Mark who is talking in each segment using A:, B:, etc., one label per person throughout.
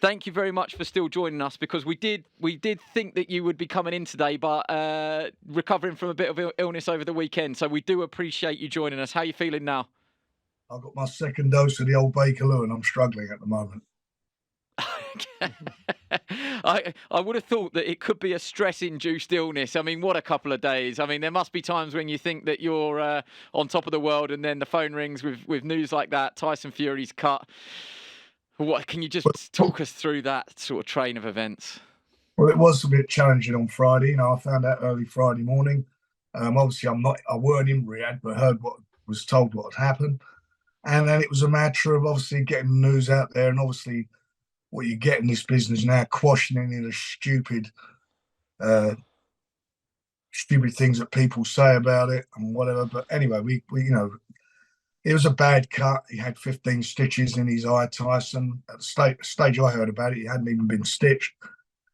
A: Thank you very much for still joining us, because we did think that you would be coming in today, but recovering from a bit of illness over the weekend. So we do appreciate you joining us. How are you feeling now?
B: I've got my second dose of the old Bakerloo and I'm struggling at the moment.
A: I would have thought that it could be a stress-induced illness. I mean, what a couple of days. I mean, there must be times when you think that you're on top of the world, and then the phone rings with news like that. Tyson Fury's cut. What can you just talk us through that sort of train of events?
B: Well, it was a bit challenging on Friday. I found out early Friday morning. Obviously, I weren't in Riyadh, but heard what was told what had happened. And then it was a matter of obviously getting the news out there, and obviously what you get in this business now, quashing any of the uh, stupid things that people say about it and whatever. But anyway, we it was a bad cut. He had 15 stitches in his eye, Tyson. At the stage I heard about it, he hadn't even been stitched.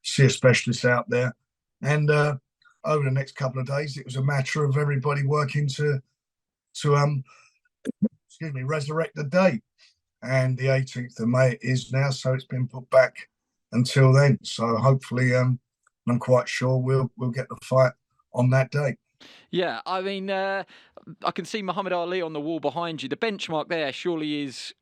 B: See a specialist out there. And over the next couple of days, it was a matter of everybody working to resurrect the date. And the 18th of May it is now, so it's been put back until then. So hopefully, I'm quite sure we'll get the fight on that day.
A: Yeah, I mean, I can see Muhammad Ali on the wall behind you. The benchmark there surely is,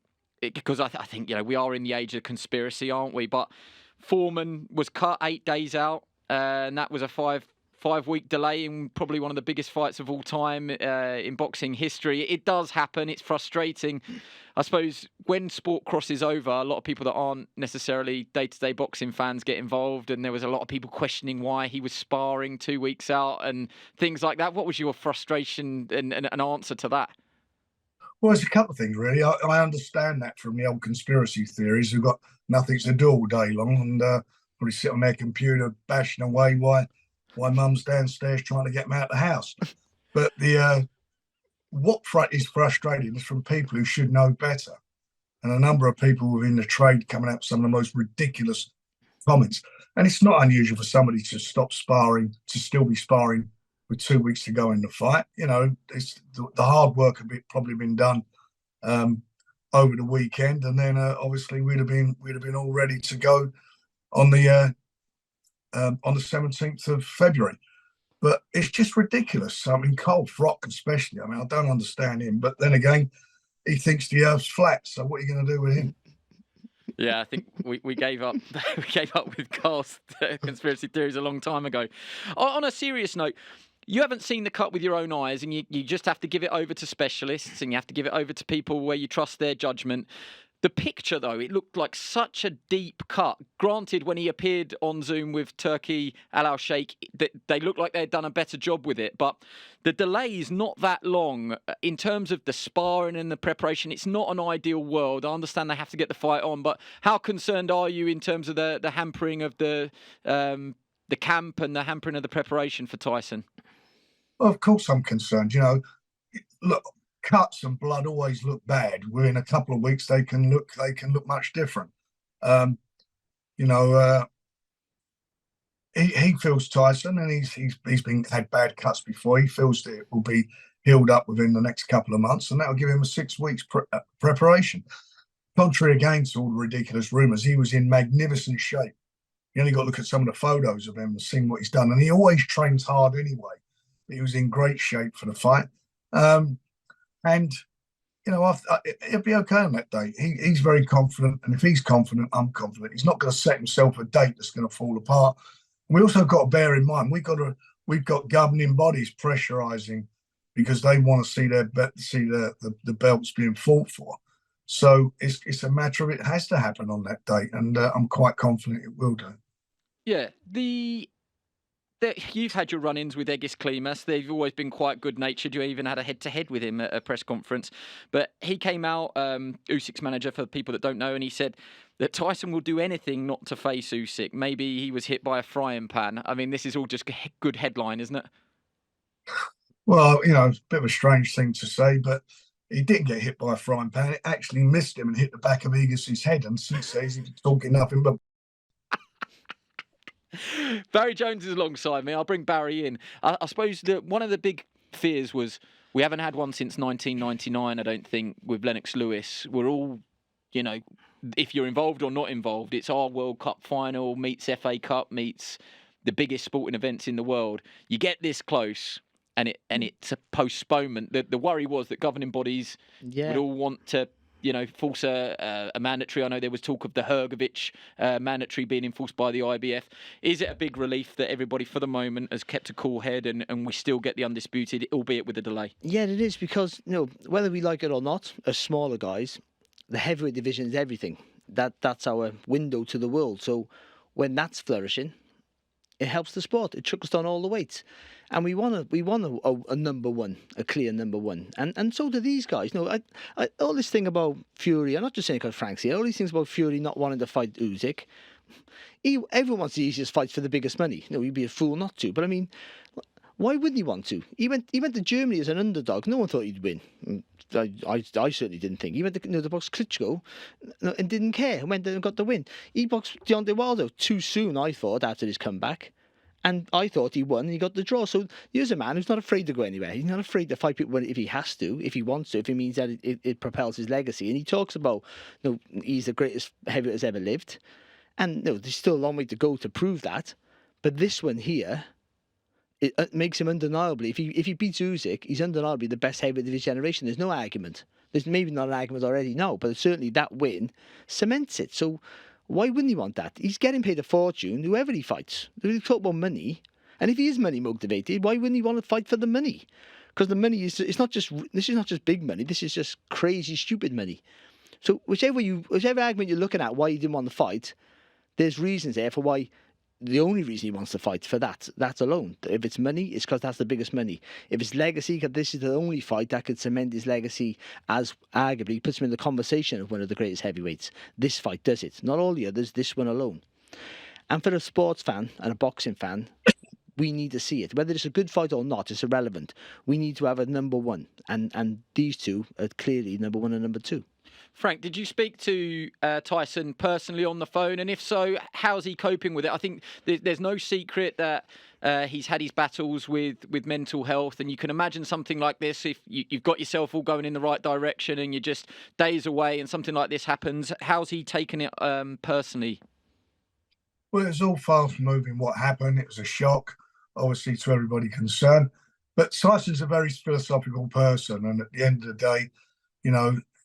A: because I think, we are in the age of conspiracy, aren't we? But Foreman was cut 8 days out, and that was a five-week delay in probably one of the biggest fights of all time in boxing history. It does happen. It's frustrating. I suppose when sport crosses over, a lot of people that aren't necessarily day-to-day boxing fans get involved, and there was a lot of people questioning why he was sparring 2 weeks out and things like that. What was your frustration and an answer to that?
B: Well, there's a couple of things really. I understand that from the old conspiracy theories who've got nothing to do all day long and probably sit on their computer bashing away why mum's downstairs trying to get them out of the house. But the what is frustrating is from people who should know better, and a number of people within the trade coming out with some of the most ridiculous comments. And it's not unusual for somebody to stop sparring, to still be sparring with 2 weeks to go in the fight. It's the hard work had probably been done over the weekend, and then obviously we'd have been all ready to go on the 17th of February. But it's just ridiculous. I mean, Cole Frock especially. I mean, I don't understand him, but then again, he thinks the Earth's flat. So what are you going to do with him?
A: Yeah, I think we gave up. We gave up with Carl's conspiracy theories a long time ago. On a serious note, you haven't seen the cut with your own eyes, and you just have to give it over to specialists, and you have to give it over to people where you trust their judgment. The picture, though, it looked like such a deep cut. Granted, when he appeared on Zoom with Turki Al Sheikh, they looked like they'd done a better job with it. But the delay is not that long in terms of the sparring and the preparation. It's not an ideal world. I understand they have to get the fight on, but how concerned are you in terms of the hampering of the camp and the hampering of the preparation for Tyson?
B: Well, of course, I'm concerned. Look, cuts and blood always look bad. Within a couple of weeks, they can look much different. Um, you know, he feels Tyson, and he's had bad cuts before. He feels that it will be healed up within the next couple of months, and that will give him a 6 weeks preparation. Contrary again to all the ridiculous rumours, he was in magnificent shape. You only got to look at some of the photos of him and see what he's done, and he always trains hard anyway. He was in great shape for the fight. And he'll be okay on that day. He's very confident, and if he's confident, I'm confident. He's not going to set himself a date that's going to fall apart. And we also got to bear in mind we've got governing bodies pressurising because they want to see the belts being fought for. So it's a matter of it has to happen on that date, and I'm quite confident it will do.
A: Yeah, you've had your run-ins with Egis Klimas. They've always been quite good-natured. You even had a head-to-head with him at a press conference. But he came out, Usyk's manager, for people that don't know, and he said that Tyson will do anything not to face Usyk. Maybe he was hit by a frying pan. I mean, this is all just good headline, isn't it?
B: Well, it's a bit of a strange thing to say, but he didn't get hit by a frying pan. It actually missed him and hit the back of Egis's head. And he says he's talking nothing but.
A: Barry Jones is alongside me. I'll bring Barry in. I suppose that one of the big fears was we haven't had one since 1999, I don't think, with Lennox Lewis. We're all, if you're involved or not involved, it's our World Cup final meets FA Cup meets the biggest sporting events in the world. You get this close, and it's a postponement. The worry was that governing bodies would all want to, force a mandatory. I know there was talk of the Hergovic mandatory being enforced by the IBF. Is it a big relief that everybody, for the moment, has kept a cool head and we still get the undisputed, albeit with a delay?
C: Yeah, it is, because whether we like it or not, as smaller guys, the heavyweight division is everything. That's our window to the world. So when that's flourishing, it helps the sport. It trickles down all the weights, and we want a number one, a clear number one, and so do these guys. I all this thing about Fury. I'm not just saying because Frank's here. All these things about Fury not wanting to fight Usyk. Everyone wants the easiest fights for the biggest money. He'd be a fool not to. But I mean, why wouldn't he want to? He went to Germany as an underdog. No one thought he'd win. I certainly didn't think. He went to box Klitschko and didn't care. Went there and got the win. He boxed Deontay Wilder too soon, I thought, after his comeback. And I thought he won and he got the draw. So here's a man who's not afraid to go anywhere. He's not afraid to fight people if he has to, if he wants to, if it means that it propels his legacy. And he talks about, he's the greatest heavyweight that's ever lived. And there's still a long way to go to prove that. But this one here, it makes him undeniably, if he beats Usyk, he's undeniably the best heavyweight of his generation. There's no argument. There's maybe not an argument already now, but certainly that win cements it. So why wouldn't he want that? He's getting paid a fortune, whoever he fights. We talk about money, and if he is money motivated, why wouldn't he want to fight for the money? Because the money this is not just big money. This is just crazy, stupid money. So whichever argument you're looking at why he didn't want to fight, there's reasons there for why. The only reason he wants to fight for that alone. If it's money, it's because that's the biggest money. If it's legacy, because this is the only fight that could cement his legacy as arguably puts him in the conversation of one of the greatest heavyweights. This fight does it. Not all the others, this one alone. And for a sports fan and a boxing fan, we need to see it. Whether it's a good fight or not, it's irrelevant. We need to have a number one. And these two are clearly number one and number two.
A: Frank, did you speak to Tyson personally on the phone? And if so, how's he coping with it? I think there's no secret that he's had his battles with mental health. And you can imagine something like this, if you've got yourself all going in the right direction and you're just days away and something like this happens. How's he taken it personally?
B: Well, it's all fast moving what happened. It was a shock, obviously, to everybody concerned. But Tyson's a very philosophical person. And at the end of the day,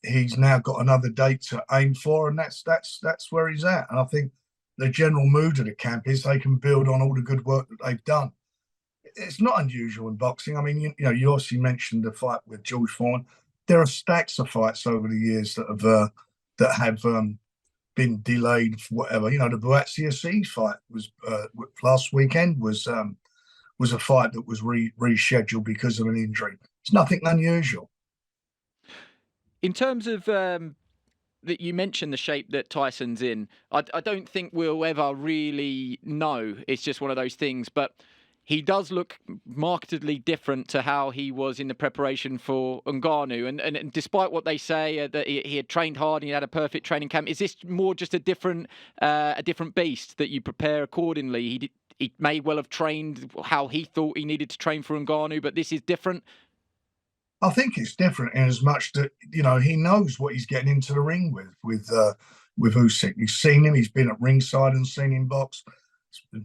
B: he's now got another date to aim for, and that's where he's at. And I think the general mood of the camp is they can build on all the good work that they've done. It's not unusual in boxing. I mean, you obviously mentioned the fight with George Foreman. There are stacks of fights over the years that have been delayed for whatever. The Fury-Usyk fight was last weekend was a fight that was rescheduled because of an injury. It's nothing unusual.
A: In terms of that, you mentioned the shape that Tyson's in. I don't think we'll ever really know. It's just one of those things. But he does look markedly different to how he was in the preparation for Ngannou. And despite what they say, that he had trained hard and he had a perfect training camp, is this more just a different beast that you prepare accordingly? He may well have trained how he thought he needed to train for Ngannou, but this is different.
B: I think it's different in as much that he knows what he's getting into the ring with Usyk. He's seen him. He's been at ringside and seen him box.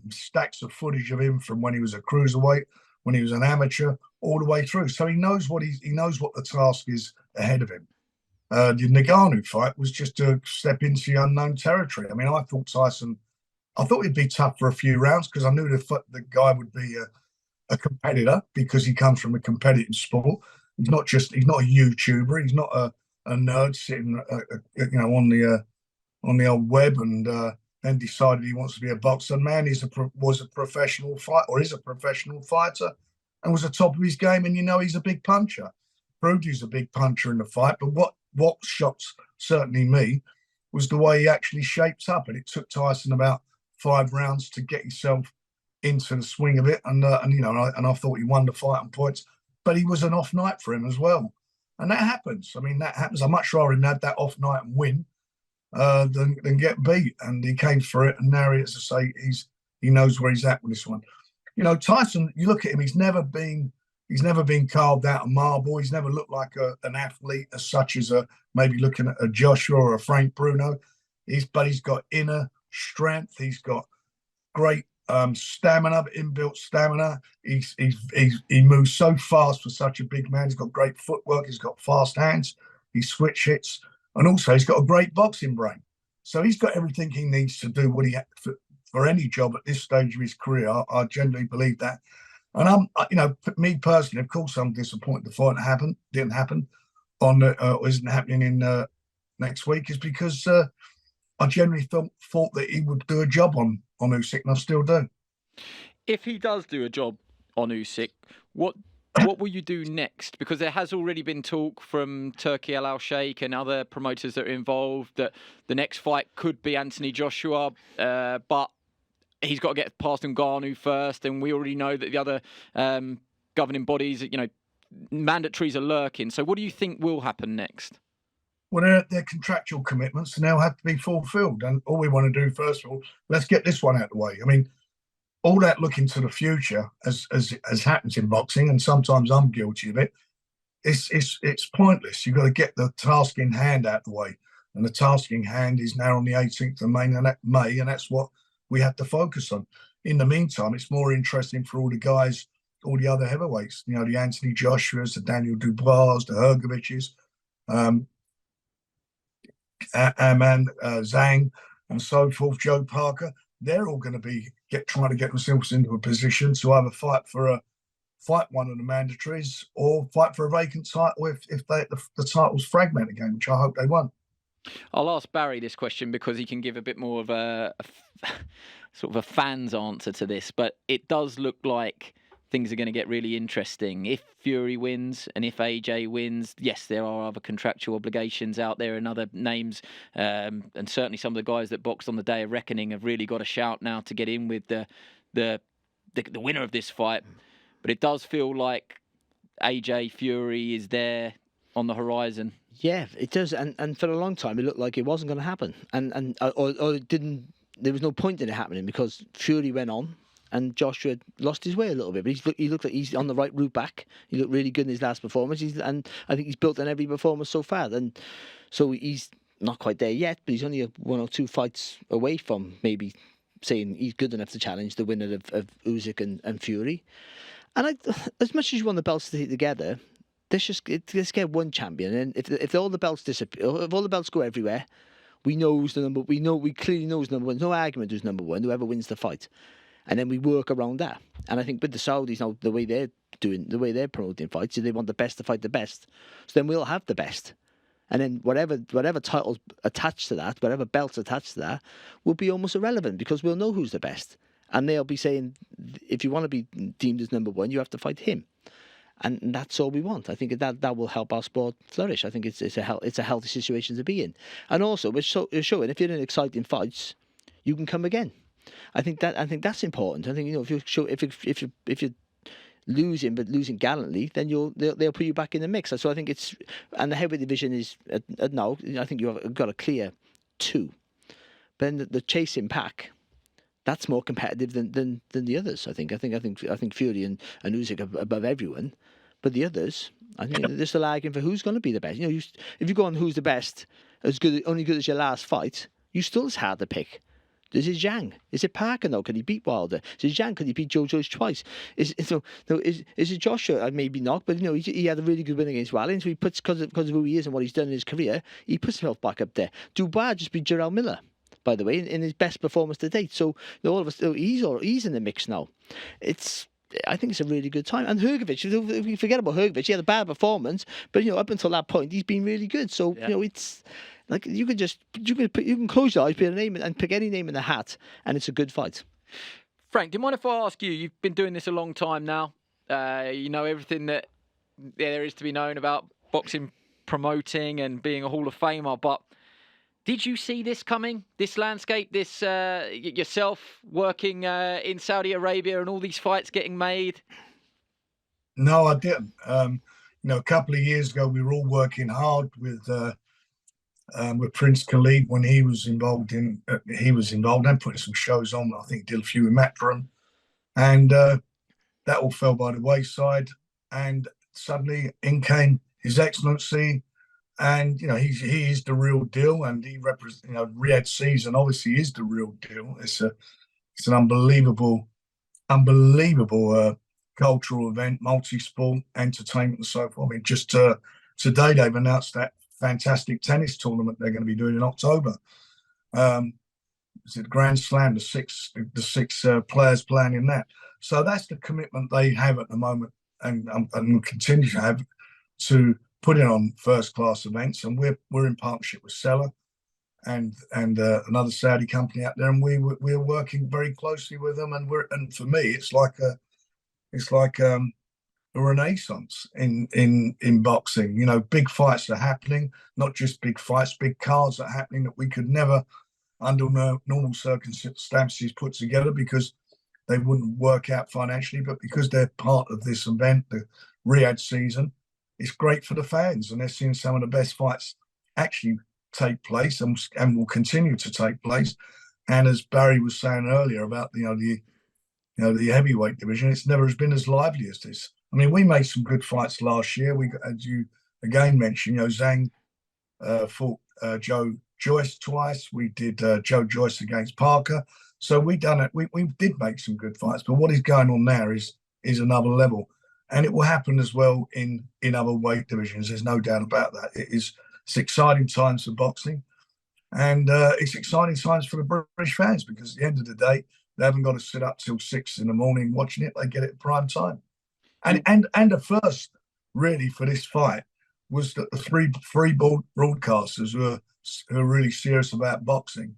B: Stacks of footage of him from when he was a cruiserweight, when he was an amateur, all the way through. So he knows what the task is ahead of him. The Ngannou fight was just to step into the unknown territory. I mean, I thought he'd be tough for a few rounds because I knew the guy would be a competitor because he comes from a competitive sport. He's not a YouTuber. He's not a nerd sitting, on the old web and then decided he wants to be a boxer. Man, was a professional fighter, or is a professional fighter, and was at the top of his game. And he's a big puncher. Proved he's a big puncher in the fight. But what shocked certainly me was the way he actually shapes up. And it took Tyson about 5 rounds to get himself into the swing of it. And I thought he won the fight on points. But he was an off night for him as well. And that happens. I mean, that happens. I'd much rather him have that off night and win than get beat. And he came for it. And now, as I say, he knows where he's at with this one. Tyson, you look at him, he's never been carved out of marble. He's never looked like an athlete as such as maybe looking at a Joshua or a Frank Bruno. He's got inner strength. He's got great stamina, inbuilt stamina. He moves so fast for such a big man. He's got great footwork. He's got fast hands. He switch hits, and also he's got a great boxing brain. So he's got everything he needs to do what he for any job at this stage of his career. I genuinely believe that. And me personally, of course, I'm disappointed the fight didn't happen or isn't happening in next week, is because I generally thought that he would do a job on Usyk, and I still do.
A: If he does do a job on Usyk, what will you do next? Because there has already been talk from Turki Al Sheikh and other promoters that are involved that the next fight could be Anthony Joshua, but he's got to get past Ngannou first, and we already know that the other governing bodies, mandatories are lurking. So what do you think will happen next?
B: Well, they're contractual commitments, and they'll have to be fulfilled. And all we want to do, first of all, let's get this one out of the way. I mean, all that looking to the future, as happens in boxing, and sometimes I'm guilty of it, it's pointless. You've got to get the task in hand out of the way. And the task in hand is now on the 18th of May, and that's what we have to focus on. In the meantime, it's more interesting for all the guys, all the other heavyweights, the Anthony Joshuas, the Daniel Dubois, the Hrgoviches, Aman Zhang, and so forth, Joe Parker. They're all going to be trying to get themselves into a position to either fight one of the mandatories or fight for a vacant title if the title's fragment again, which I hope they won't.
A: I'll ask Barry this question because he can give a bit more of a sort of a fan's answer to this, but it does look like things are going to get really interesting. If Fury wins and if AJ wins, yes, there are other contractual obligations out there and other names, and certainly some of the guys that boxed on the Day of Reckoning have really got a shout now to get in with the winner of this fight. But it does feel like AJ Fury is there on the horizon.
C: Yeah, it does, and for a long time it looked like it wasn't going to happen, or it didn't. There was no point in it happening because Fury went on. And Joshua lost his way a little bit, but he looked like he's on the right route back. He looked really good in his last performance, and I think he's built on every performance so far. And so he's not quite there yet, but he's only 1 or 2 fights away from maybe saying he's good enough to challenge the winner of Usyk and Fury. And as much as you want the belts to stay together, let's get one champion. And if all the belts disappear, if all the belts go everywhere, we know who's the number. We clearly know who's number one. There's no argument who's number one. Whoever wins the fight. And then we work around that. And I think with the Saudis now, the way they're promoting fights, is they want the best to fight the best. So then we'll have the best. And then whatever titles attached to that, whatever belts attached to that, will be almost irrelevant because we'll know who's the best. And they'll be saying, if you want to be deemed as number one, you have to fight him. And that's all we want. I think that will help our sport flourish. I think it's a healthy situation to be in. And also, we're showing if you're in exciting fights, you can come again. I think that's important. I think if you're losing but losing gallantly, then they'll put you back in the mix. So I think and the heavyweight division is now. I think you've got a clear 2, but then the chasing pack, that's more competitive than the others. I think Fury and Usyk are above everyone, but the others, I think they're still arguing for who's going to be the best. If you go on who's the best, only good as your last fight, still it's hard to pick. Is it Zhang? Is it Parker now? Can he beat Wilder? Is it Zhang? Can he beat Joe Joyce twice? Is it Joshua? Maybe not, but he had a really good win against Wilder. So he puts because of who he is and what he's done in his career, he puts himself back up there. Dubois just beat Gerald Miller, by the way, in his best performance to date. So all of us, he's in the mix now. I think it's a really good time. And Hrgovic, if we forget about Hrgovic, he had a bad performance, but up until that point, he's been really good. So it's. Like you can close your eyes, put a name and pick any name in the hat, and it's a good fight.
A: Frank, do you mind if I ask you? You've been doing this a long time now. You know everything that there is to be known about boxing promoting and being a Hall of Famer. But did you see this coming? This landscape, this yourself working in Saudi Arabia and all these fights getting made?
B: No, I didn't. A couple of years ago, we were all working hard with Prince Khalid when he was involved and putting some shows on. I think he did a few in Matron, and that all fell by the wayside. And suddenly in came His Excellency, And he is the real deal, and he represents. Riyadh season obviously is the real deal. It's an unbelievable cultural event, multi-sport, entertainment, and so forth. I mean, just today they've announced that fantastic tennis tournament they're going to be doing in October. It's a Grand Slam, the six players playing in that. So that's the commitment they have at the moment, and will continue to have, to putting on first class events. And we're in partnership with Seller and another Saudi company out there, and we're working very closely with them. And for me, it's like a renaissance in boxing. Big fights are happening, not just big fights, big cards are happening that we could never, under normal circumstances, put together because they wouldn't work out financially. But because they're part of this event, the Riyadh season, it's great for the fans, and they're seeing some of the best fights actually take place and will continue to take place. And as Barry was saying earlier about the heavyweight division, it's never has been as lively as this. I mean, we made some good fights last year. We, as you again mentioned, Zhang fought Joe Joyce twice. We did Joe Joyce against Parker. So we done it. We did make some good fights. But what is going on now is another level, and it will happen as well in other weight divisions. There's no doubt about that. It's exciting times for boxing, and it's exciting times for the British fans, because at the end of the day, they haven't got to sit up till 6 a.m. watching it. They get it at prime time. And the first really for this fight was that the three broadcasters who are really serious about boxing,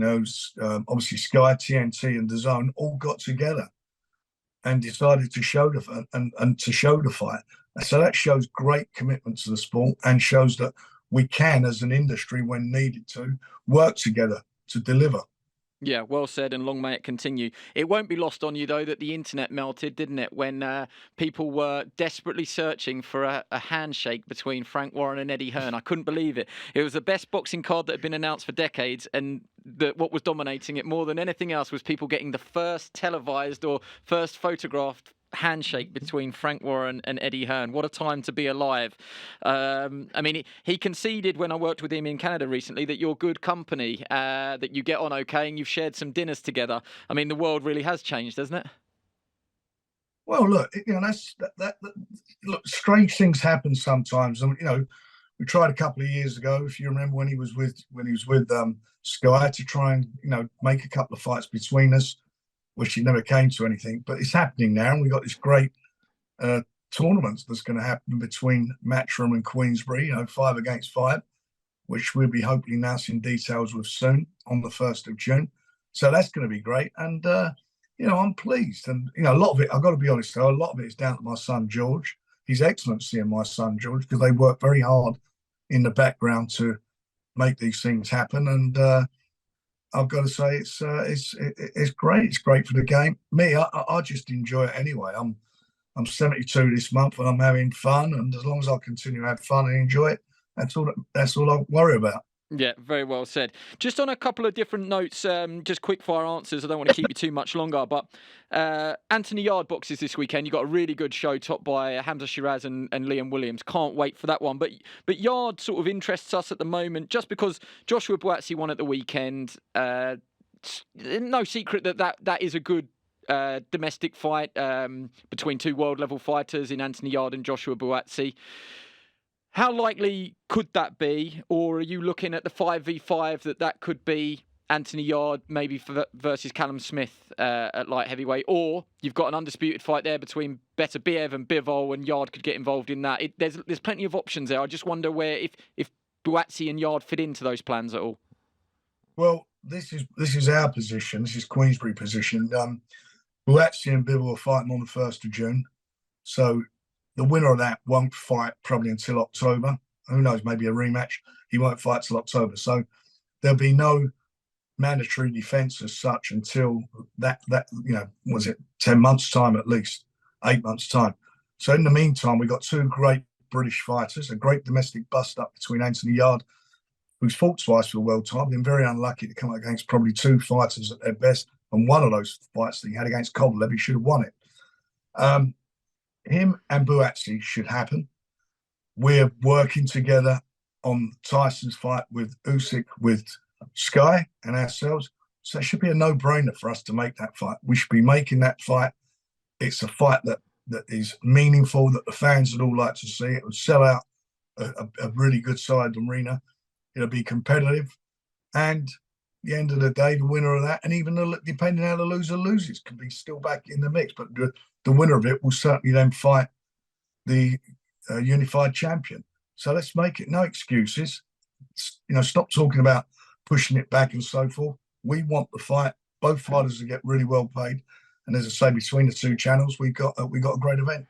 B: obviously Sky, TNT, and DAZN all got together and decided to show the fight. So that shows great commitment to the sport, and shows that we can, as an industry, when needed to, work together to deliver.
A: Yeah, well said, and long may it continue. It won't be lost on you, though, that the internet melted, didn't it, when people were desperately searching for a handshake between Frank Warren and Eddie Hearn. I couldn't believe it. It was the best boxing card that had been announced for decades, and what was dominating it more than anything else was people getting the first televised or first photographed handshake between Frank Warren and Eddie Hearn. What a time to be alive. I mean, he conceded when I worked with him in Canada recently that you're good company, that you get on okay, and you've shared some dinners together. I mean, the world really has changed, hasn't it?
B: Well, look, look, strange things happen sometimes. I mean, we tried a couple of years ago, if you remember, when he was with Sky, to try and make a couple of fights between us, which it never came to anything. But it's happening now, and we've got this great tournament that's going to happen between Matchroom and Queensbury, 5 against 5, which we'll be hopefully announcing details with soon on the 1st of June. So that's going to be great. And, I'm pleased. And, a lot of it, I've got to be honest, though, a lot of it is down to my son, George, His Excellency and my son, George, because they work very hard in the background to make these things happen. And, I've got to say it's great. It's great for the game. Me, I just enjoy it anyway. I'm 72 this month, and I'm having fun. And as long as I continue to have fun and enjoy it, that's all I worry about.
A: Yeah, very well said. Just on a couple of different notes, just quick fire answers. I don't want to keep you too much longer, but Anthony Yarde boxes this weekend. You've got a really good show topped by Hamza Shiraz and Liam Williams. Can't wait for that one. But Yarde sort of interests us at the moment just because Joshua Buatsi won at the weekend. No secret that is a good domestic fight between two world level fighters in Anthony Yarde and Joshua Buatsi. How likely could that be? Or are you looking at the 5v5 that could be Anthony Yarde maybe versus Callum Smith at light heavyweight? Or you've got an undisputed fight there between Beterbiev and Bivol, and Yarde could get involved in that. There's plenty of options there. I just wonder where if Buatsi and Yarde fit into those plans at all.
B: Well, this is our position. This is Queensbury position. Buatsi and Bivol are fighting on the 1st of June. So the winner of that won't fight probably until October. Who knows, maybe a rematch. He won't fight till October. So there'll be no mandatory defence as such until that was it 10 months' time at least, 8 months' time. So in the meantime, we've got two great British fighters, a great domestic bust-up between Anthony Yarde, who's fought twice for the world title, been very unlucky to come up against probably two fighters at their best, and one of those fights that he had against Kovalev, he should have won it. Him and Buatsi should happen. We're working together on Tyson's fight with Usyk, with Sky and ourselves. So it should be a no-brainer for us to make that fight. We should be making that fight. It's a fight that is meaningful, that the fans would all like to see. It would sell out a really good side arena. It'll be competitive. And at the end of the day, the winner of that, and even depending how the loser loses, could be still back in the mix. But the winner of it will certainly then fight the unified champion. So let's make it no excuses. Stop talking about pushing it back and so forth. We want the fight. Both fighters to get really well paid. And as I say, between the two channels, we got a great event.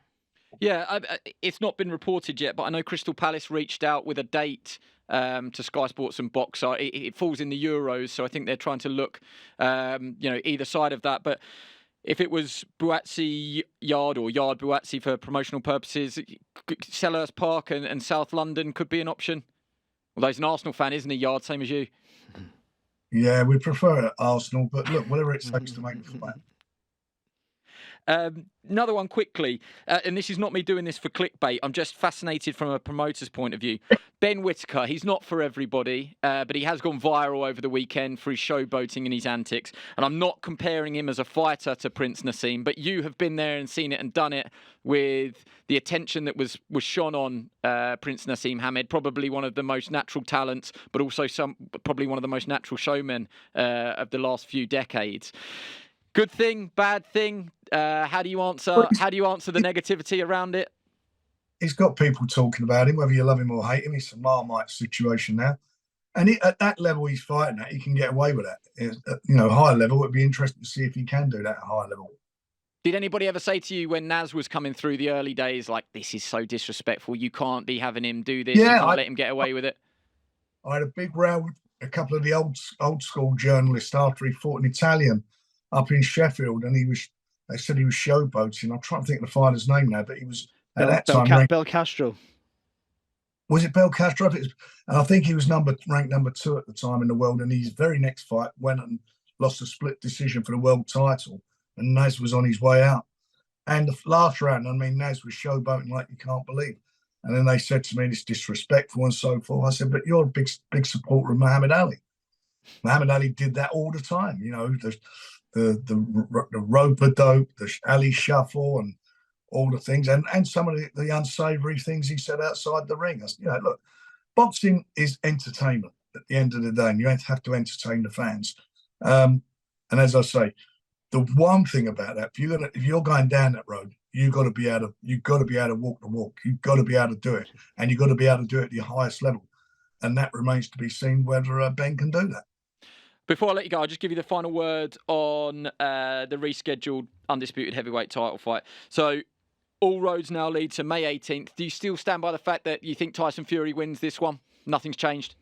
A: Yeah, it's not been reported yet, but I know Crystal Palace reached out with a date to Sky Sports and Boxer. It falls in the Euros, so I think they're trying to look, either side of that. But if it was Buatsi Yard or Yard Buatsi for promotional purposes, Selhurst Park and South London could be an option. Although he's an Arsenal fan, isn't he, Yard, same as you?
B: Yeah, we prefer Arsenal, but look, whatever it takes to make the fight.
A: Another one quickly, and this is not me doing this for clickbait. I'm just fascinated from a promoter's point of view. Ben Whittaker, he's not for everybody, but he has gone viral over the weekend for his showboating and his antics. And I'm not comparing him as a fighter to Prince Nassim, but you have been there and seen it and done it with the attention that was shone on Prince Nassim Hamed, probably one of the most natural talents, but also probably one of the most natural showmen of the last few decades. Good thing, bad thing. How do you answer the negativity around it?
B: He's got people talking about him, whether you love him or hate him. It's a Marmite situation now, and at that level he's fighting at, he can get away with that. High level, it'd be interesting to see if he can do that at high level.
A: Did anybody ever say to you when Naz was coming through the early days, like, this is so disrespectful, you can't be having him do this, you can't let him get away with it?
B: I had a big row with a couple of the old school journalists after he fought an Italian up in Sheffield, and they said he was showboating. I'm trying to think of the fighter's name now, but he was at that time.
C: Bel Castro.
B: Was it Bel Castro? And I think he was ranked number 2 at the time in the world. And his very next fight went and lost a split decision for the world title. And Naz was on his way out. And the last round, Naz was showboating like you can't believe. And then they said to me, it's disrespectful and so forth. I said, but you're a big supporter of Muhammad Ali. Muhammad Ali did that all the time. The rope-a-dope, the alley shuffle, and all the things, and some of the unsavoury things he said outside the ring. Look, boxing is entertainment at the end of the day, and you have to entertain the fans. And as I say, the one thing about that, if you're going down that road, you've got to be able to walk the walk. You've got to be able to do it, and you've got to be able to do it at your highest level. And that remains to be seen whether Ben can do that.
A: Before I let you go, I'll just give you the final word on the rescheduled undisputed heavyweight title fight. So all roads now lead to May 18th. Do you still stand by the fact that you think Tyson Fury wins this one? Nothing's changed?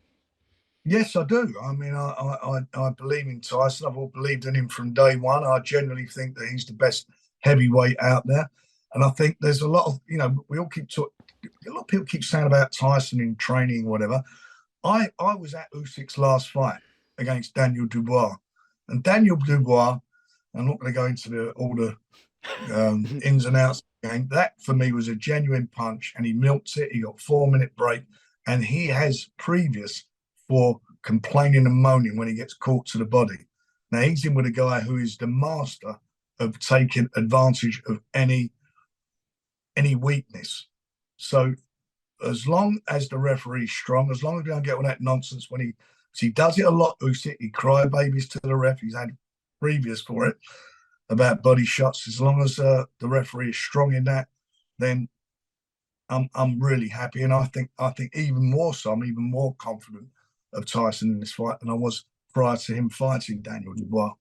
B: Yes, I do. I believe in Tyson. I've believed in him from day one. I genuinely think that he's the best heavyweight out there. And I think there's a lot of, a lot of people keep saying about Tyson in training, whatever. I was at Usyk's last fight against Daniel Dubois. And Daniel Dubois, I'm not going to go into all the ins and outs of the game. That, for me, was a genuine punch, and he milked it. He got 4-minute break, and he has previous for complaining and moaning when he gets caught to the body. Now, he's in with a guy who is the master of taking advantage of any weakness. So as long as the referee's strong, as long as we don't get all that nonsense when he does it a lot, Usyk, he cry babies to the ref. He's had previous for it about body shots. As long as the referee is strong in that, then I'm really happy. And I think even more so, I'm even more confident of Tyson in this fight than I was prior to him fighting Daniel Dubois.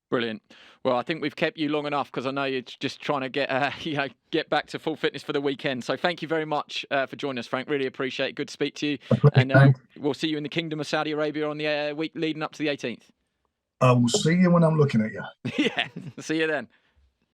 A: Brilliant. Well, I think we've kept you long enough because I know you're just trying to get back to full fitness for the weekend. So thank you very much for joining us, Frank. Really appreciate it. Good to speak to you. And we'll see you in the Kingdom of Saudi Arabia on the week leading up to the 18th.
B: I will see you when I'm looking at you.
A: Yeah. See you then.